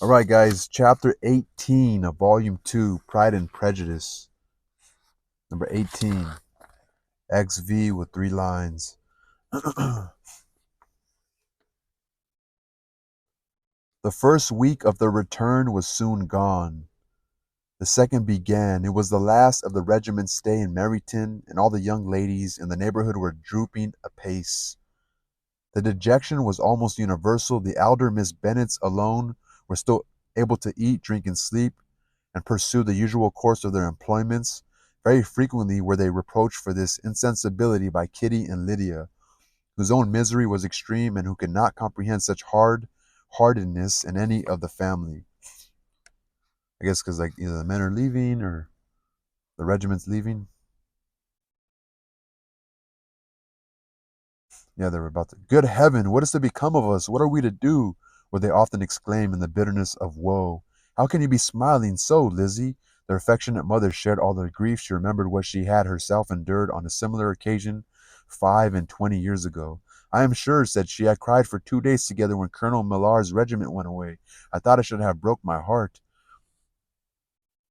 All right, guys, chapter 18 of volume 2, Pride and Prejudice. Number 18, XV with 3 lines. The first week of their return was soon gone. The second began. It was the last of the regiment's stay in Meryton, and all the young ladies in the neighborhood were drooping apace. The dejection was almost universal. The elder Miss Bennets alone were still able to eat, drink, and sleep, and pursue the usual course of their employments. Very frequently were they reproached for this insensibility by Kitty and Lydia, whose own misery was extreme and who could not comprehend such hard-heartedness in any of the family. I guess because like either the men are leaving or the regiment's leaving. Yeah, they were about to. Good heaven, what is to become of us? What are we to do? Would they often exclaim in the bitterness of woe. How can you be smiling so, Lizzie? Their affectionate mother shared all their grief. She remembered what she had herself endured on a similar occasion 25 years ago. I am sure, said she, I cried for 2 days together when Colonel Millar's regiment went away. I thought I should have broke my heart.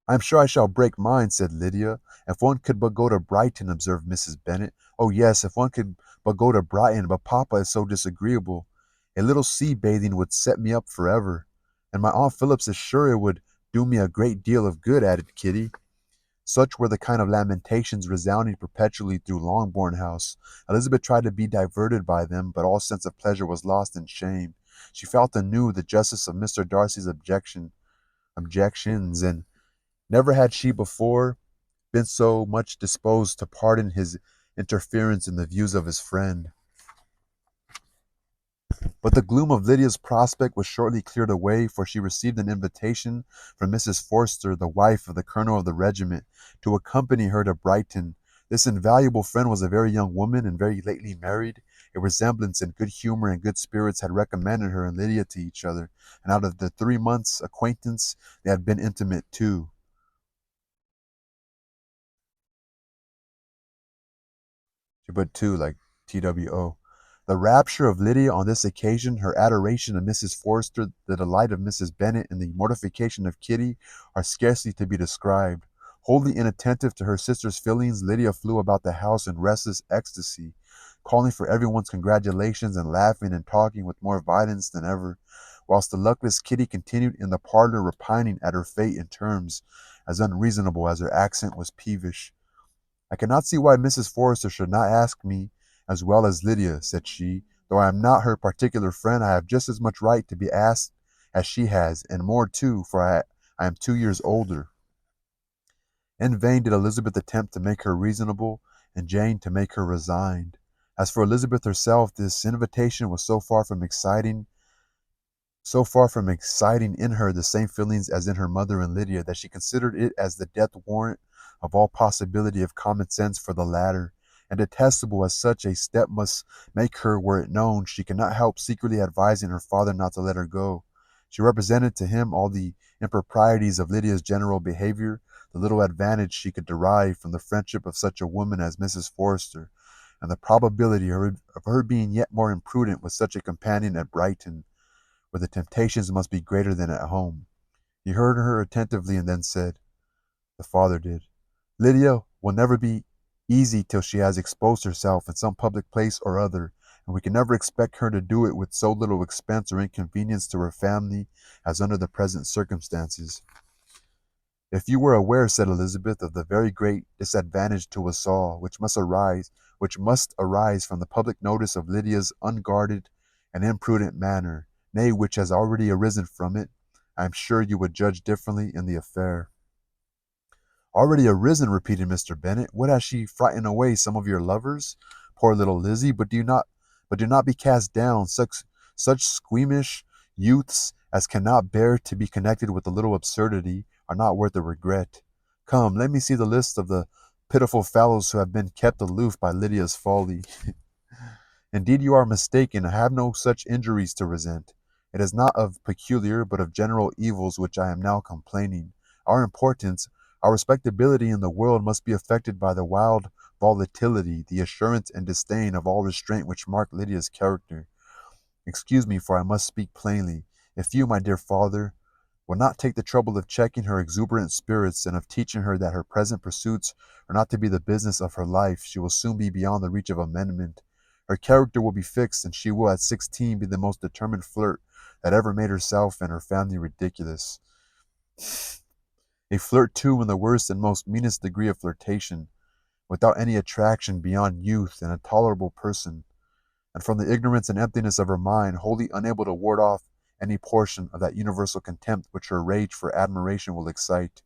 I am sure I shall break mine, said Lydia. If one could but go to Brighton, observed Mrs. Bennet. Oh yes, if one could but go to Brighton, but papa is so disagreeable. A little sea bathing would set me up forever. And my Aunt Phillips is sure it would do me a great deal of good, added Kitty. Such were the kind of lamentations resounding perpetually through Longbourn House. Elizabeth tried to be diverted by them, but all sense of pleasure was lost in shame. She felt anew the justice of Mr. Darcy's objections, and never had she before been so much disposed to pardon his interference in the views of his friend. But the gloom of Lydia's prospect was shortly cleared away, for she received an invitation from Mrs. Forster, the wife of the colonel of the regiment, to accompany her to Brighton. This invaluable friend was a very young woman and very lately married. A resemblance in good humor and good spirits had recommended her and Lydia to each other, and out of the 3 months' acquaintance they had been intimate too. She put two, like TWO. The rapture of Lydia on this occasion, her adoration of Mrs. Forster, the delight of Mrs. Bennet, and the mortification of Kitty are scarcely to be described. Wholly inattentive to her sister's feelings, Lydia flew about the house in restless ecstasy, calling for everyone's congratulations and laughing and talking with more violence than ever, whilst the luckless Kitty continued in the parlour repining at her fate in terms as unreasonable as her accent was peevish. I cannot see why Mrs. Forrester should not ask me as well as Lydia, said she. Though I am not her particular friend, I have just as much right to be asked as she has, and more too, for I am 2 years older. In vain did Elizabeth attempt to make her reasonable, and Jane to make her resigned. As for Elizabeth herself, this invitation was so far from exciting in her the same feelings as in her mother and Lydia, that she considered it as the death warrant of all possibility of common sense for the latter, and detestable as such a step must make her were it known, she could not help secretly advising her father not to let her go. She represented to him all the improprieties of Lydia's general behavior, the little advantage she could derive from the friendship of such a woman as Mrs. Forrester, and the probability of her being yet more imprudent with such a companion at Brighton, where the temptations must be greater than at home. He heard her attentively and then said, the father did, Lydia will never be easy till she has exposed herself in some public place or other, and we can never expect her to do it with so little expense or inconvenience to her family as under the present circumstances. If you were aware, said Elizabeth, of the very great disadvantage to us all, which must arise from the public notice of Lydia's unguarded and imprudent manner, nay, which has already arisen from it, I am sure you would judge differently in the affair. Already arisen, repeated Mr. Bennet. What, has she frightened away some of your lovers? Poor little Lizzie, but do not be cast down. Such squeamish youths as cannot bear to be connected with a little absurdity are not worth a regret. Come, let me see the list of the pitiful fellows who have been kept aloof by Lydia's folly. Indeed, you are mistaken. I have no such injuries to resent. It is not of peculiar, but of general evils which I am now complaining. Our importance, our respectability in the world must be affected by the wild volatility, the assurance and disdain of all restraint which mark Lydia's character. Excuse me, for I must speak plainly. If you, my dear father, will not take the trouble of checking her exuberant spirits and of teaching her that her present pursuits are not to be the business of her life, she will soon be beyond the reach of amendment. Her character will be fixed, and she will at 16 be the most determined flirt that ever made herself and her family ridiculous. A flirt, too, in the worst and most meanest degree of flirtation, without any attraction beyond youth and a tolerable person, and from the ignorance and emptiness of her mind, wholly unable to ward off any portion of that universal contempt which her rage for admiration will excite.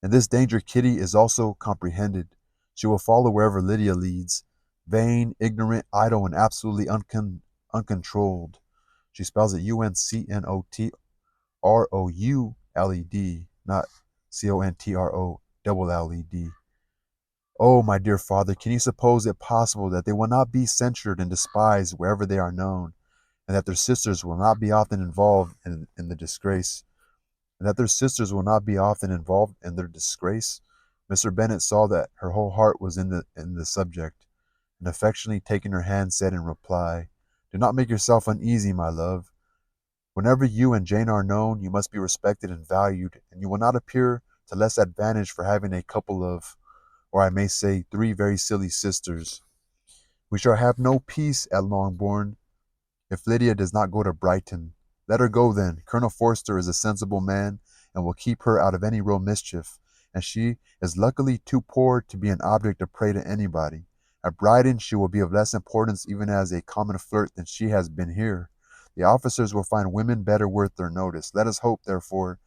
In this danger Kitty is also comprehended. She will follow wherever Lydia leads, vain, ignorant, idle, and absolutely uncontrolled. She spells it Uncnotrouled, not Controled. Oh, my dear father, can you suppose it possible that they will not be censured and despised wherever they are known, and that their sisters will not be often involved in the disgrace? And that their sisters will not be often involved in their disgrace? Mr. Bennet saw that her whole heart was in the subject, and affectionately taking her hand, said in reply, "Do not make yourself uneasy, my love. Whenever you and Jane are known, you must be respected and valued, and you will not appear to less advantage for having a couple of, or I may say, three very silly sisters. We shall have no peace at Longbourn if Lydia does not go to Brighton. Let her go then. Colonel Forster is a sensible man, and will keep her out of any real mischief, and she is luckily too poor to be an object of prey to anybody. At Brighton she will be of less importance even as a common flirt than she has been here. The officers will find women better worth their notice. Let us hope, therefore,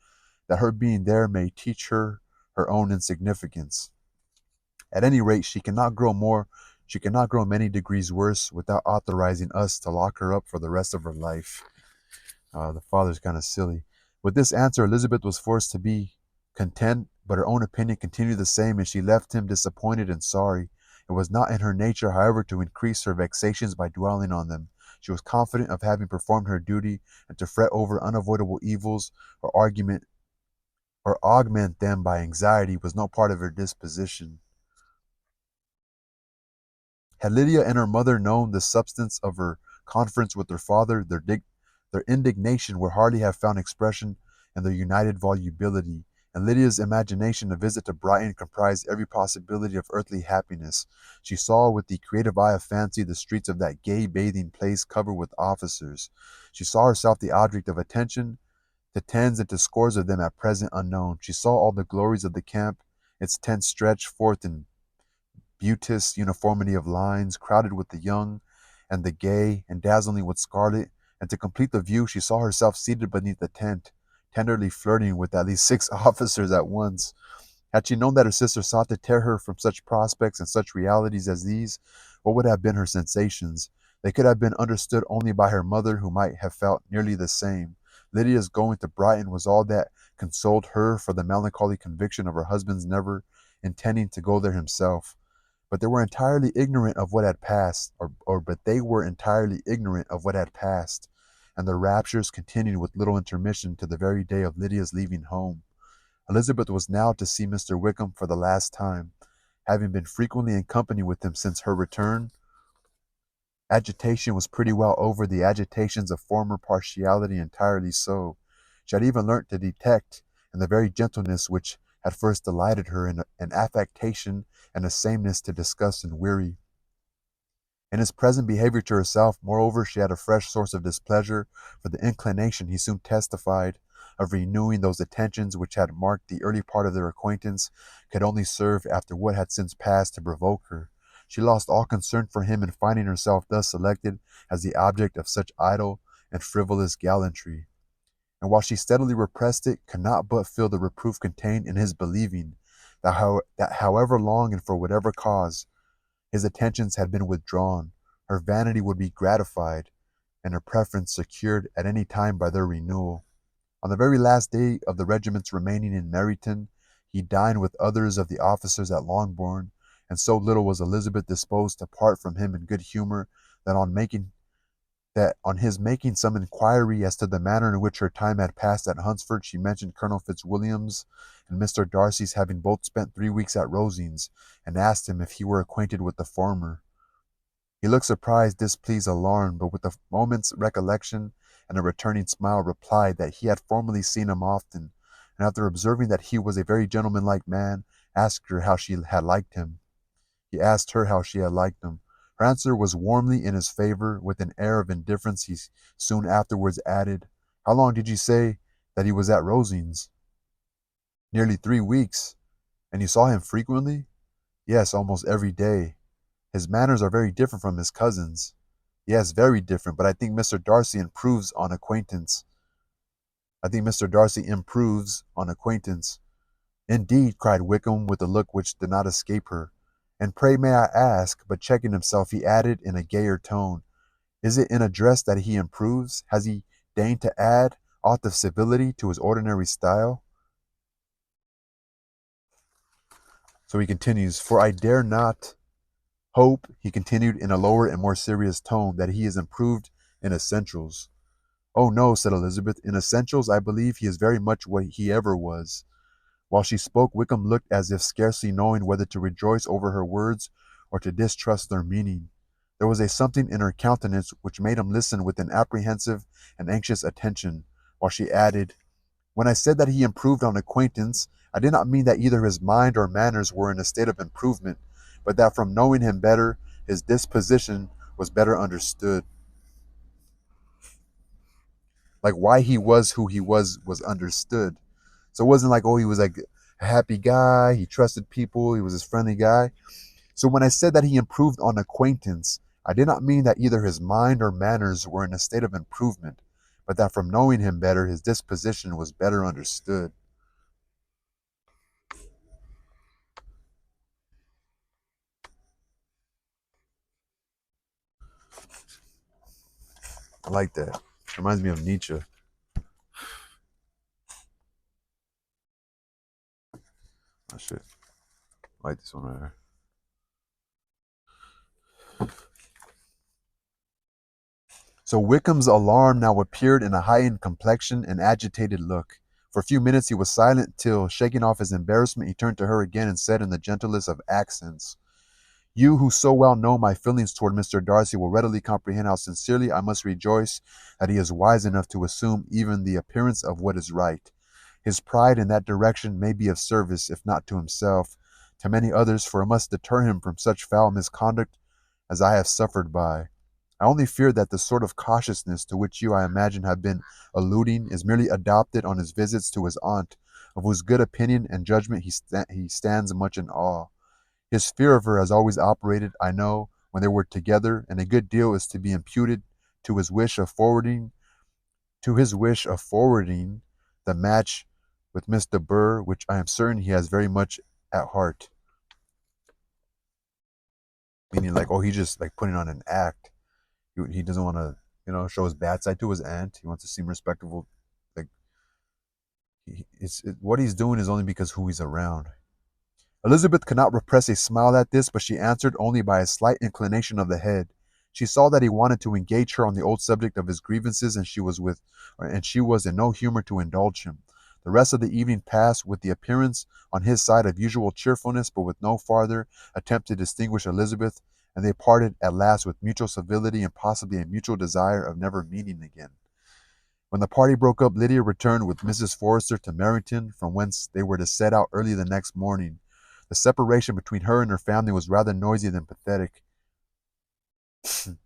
that her being there may teach her her own insignificance. At any rate, she cannot grow many degrees worse without authorizing us to lock her up for the rest of her life." The father's kind of silly. With this answer, Elizabeth was forced to be content, but her own opinion continued the same, and she left him disappointed and sorry. It was not in her nature, however, to increase her vexations by dwelling on them. She was confident of having performed her duty, and to fret over unavoidable evils or augment them by anxiety was no part of her disposition. Had Lydia and her mother known the substance of her conference with their father, their indignation would hardly have found expression in their united volubility. In Lydia's imagination, a visit to Brighton comprised every possibility of earthly happiness. She saw with the creative eye of fancy the streets of that gay bathing place covered with officers. She saw herself the object of attention to tens and to scores of them at present unknown. She saw all the glories of the camp, its tents stretched forth in beauteous uniformity of lines, crowded with the young and the gay, and dazzling with scarlet, and to complete the view she saw herself seated beneath the tent, tenderly flirting with at least 6 officers at once. Had she known that her sister sought to tear her from such prospects and such realities as these, what would have been her sensations? They could have been understood only by her mother, who might have felt nearly the same. Lydia's going to Brighton was all that consoled her for the melancholy conviction of her husband's never intending to go there himself. But they were entirely ignorant of what had passed, but they were entirely ignorant of what had passed, and their raptures continued with little intermission to the very day of Lydia's leaving home. Elizabeth was now to see Mr. Wickham for the last time, having been frequently in company with him since her return. Agitation was pretty well over, the agitations of former partiality entirely so. She had even learnt to detect, in the very gentleness which had first delighted her, an affectation and a sameness to disgust and weary. In his present behaviour to herself, moreover, she had a fresh source of displeasure, for the inclination he soon testified of renewing those attentions which had marked the early part of their acquaintance could only serve, after what had since passed, to provoke her. She lost all concern for him in finding herself thus selected as the object of such idle and frivolous gallantry, and while she steadily repressed it, could not but feel the reproof contained in his believing that however long and for whatever cause his attentions had been withdrawn, her vanity would be gratified, and her preference secured at any time by their renewal. On the very last day of the regiment's remaining in Meryton, he dined with others of the officers at Longbourn, and so little was Elizabeth disposed to part from him in good humour that on his making some inquiry as to the manner in which her time had passed at Hunsford, she mentioned Colonel Fitzwilliam's and Mr. Darcy's having both spent 3 weeks at Rosings, and asked him if he were acquainted with the former. He looked surprised, displeased, alarmed, but with a moment's recollection and a returning smile replied that he had formerly seen him often, and after observing that he was a very gentlemanlike man, asked her how she had liked him. He asked her how she had liked him. Her answer was warmly in his favor. With an air of indifference, he soon afterwards added, "How long did you say that he was at Rosings?" "Nearly 3 weeks." "And you saw him frequently?" "Yes, almost every day." "His manners are very different from his cousin's." "Yes, very different, but I think Mr. Darcy improves on acquaintance." "I think Mr. Darcy improves on acquaintance." "Indeed," cried Wickham with a look which did not escape her. "And pray may I ask," but checking himself, he added in a gayer tone, "is it in address that he improves? Has he deigned to add aught of civility to his ordinary style?" So he continues, "For I dare not hope," he continued in a lower and more serious tone, "that he is improved in essentials." "Oh no," said Elizabeth, "in essentials I believe he is very much what he ever was." While she spoke, Wickham looked as if scarcely knowing whether to rejoice over her words or to distrust their meaning. There was a something in her countenance which made him listen with an apprehensive and anxious attention, while she added, "When I said that he improved on acquaintance, I did not mean that either his mind or manners were in a state of improvement, but that from knowing him better, his disposition was better understood." Like why he was who he was understood. So it wasn't like, oh, he was like a happy guy, he trusted people, he was this friendly guy. So when I said that he improved on acquaintance, I did not mean that either his mind or manners were in a state of improvement, but that from knowing him better, his disposition was better understood. I like that. Reminds me of Nietzsche. Oh shit. I like this one right here. So Wickham's alarm now appeared in a heightened complexion and agitated look. For a few minutes he was silent till, shaking off his embarrassment, he turned to her again and said in the gentlest of accents, "You who so well know my feelings toward Mr. Darcy will readily comprehend how sincerely I must rejoice that he is wise enough to assume even the appearance of what is right. His pride in that direction may be of service, if not to himself, to many others, for it must deter him from such foul misconduct as I have suffered by. I only fear that the sort of cautiousness to which you, I imagine, have been alluding is merely adopted on his visits to his aunt, of whose good opinion and judgment he stands much in awe. His fear of her has always operated, I know, when they were together, and a good deal is to be imputed to his wish of forwarding the match with Miss de Burgh, which I am certain he has very much at heart." Meaning, like, oh, he's just like putting on an act. He doesn't want to, show his bad side to his aunt. He wants to seem respectable. Like, what he's doing is only because who he's around. Elizabeth could not repress a smile at this, but she answered only by a slight inclination of the head. She saw that he wanted to engage her on the old subject of his grievances, and she was in no humor to indulge him. The rest of the evening passed with the appearance on his side of usual cheerfulness, but with no farther attempt to distinguish Elizabeth, and they parted at last with mutual civility and possibly a mutual desire of never meeting again. When the party broke up, Lydia returned with Mrs. Forrester to Meryton, from whence they were to set out early the next morning. The separation between her and her family was rather noisy than pathetic.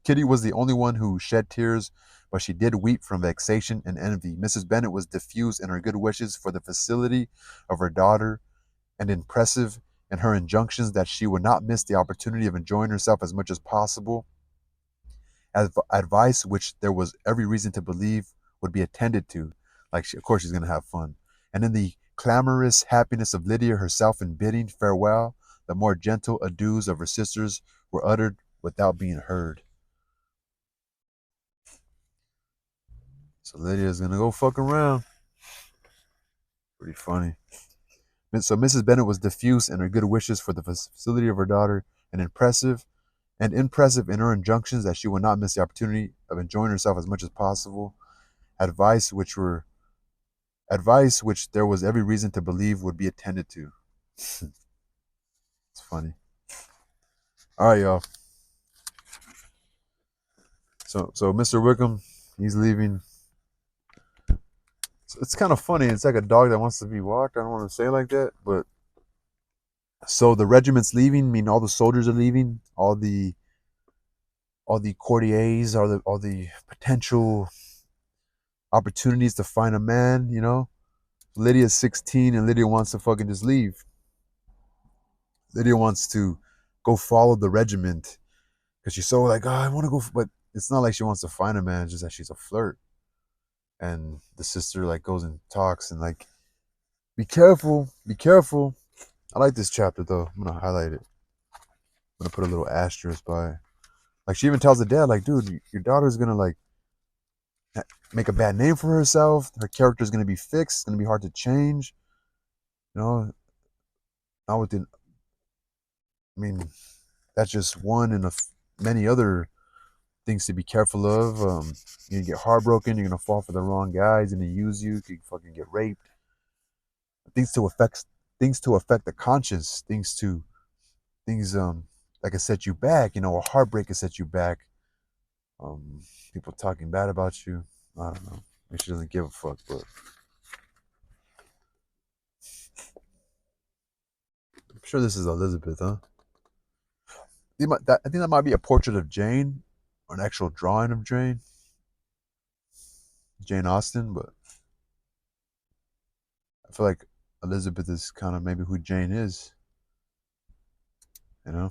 Kitty was the only one who shed tears, but she did weep from vexation and envy. Mrs. Bennet was diffuse in her good wishes for the felicity of her daughter, and impressive in her injunctions that she would not miss the opportunity of enjoying herself as much as possible, advice which there was every reason to believe would be attended to. Like, of course, she's going to have fun. And in the clamorous happiness of Lydia herself in bidding farewell, the more gentle adieus of her sisters were uttered without being heard. So Lydia's going to go fuck around. Pretty funny. So Mrs. Bennet was diffuse in her good wishes for the facility of her daughter, and impressive in her injunctions that she would not miss the opportunity of enjoying herself as much as possible, advice which were advice which there was every reason to believe would be attended to. It's funny. All right, y'all. So Mr. Wickham, he's leaving. It's kind of funny. It's like a dog that wants to be walked. I don't want to say it like that, but so the regiment's leaving. I mean, all the soldiers are leaving. All the courtiers, all the potential opportunities to find a man. Lydia's 16 and Lydia wants to fucking just leave. Lydia wants to go follow the regiment because she's so like, oh, I want to go, but it's not like she wants to find a man. It's just that she's a flirt. And the sister like goes and talks and like, be careful, be careful. I like this chapter though. I'm gonna highlight it. I'm gonna put a little asterisk by. Like she even tells the dad, like, dude, your daughter's gonna like make a bad name for herself. Her character's gonna be fixed. It's gonna be hard to change. You know, not within. I mean, that's just one in many other things to be careful of. You're gonna get heartbroken. You're gonna fall for the wrong guy. He's gonna use you. You could fucking get raped. Things to affect the conscience. Things that can set you back. A heartbreak can set you back. Um, People talking bad about you. I don't know. Maybe she doesn't give a fuck, but I'm sure this is Elizabeth, huh? I think that might be a portrait of Jane, or an actual drawing of Jane Austen, but I feel like Elizabeth is kind of maybe who Jane is, you know?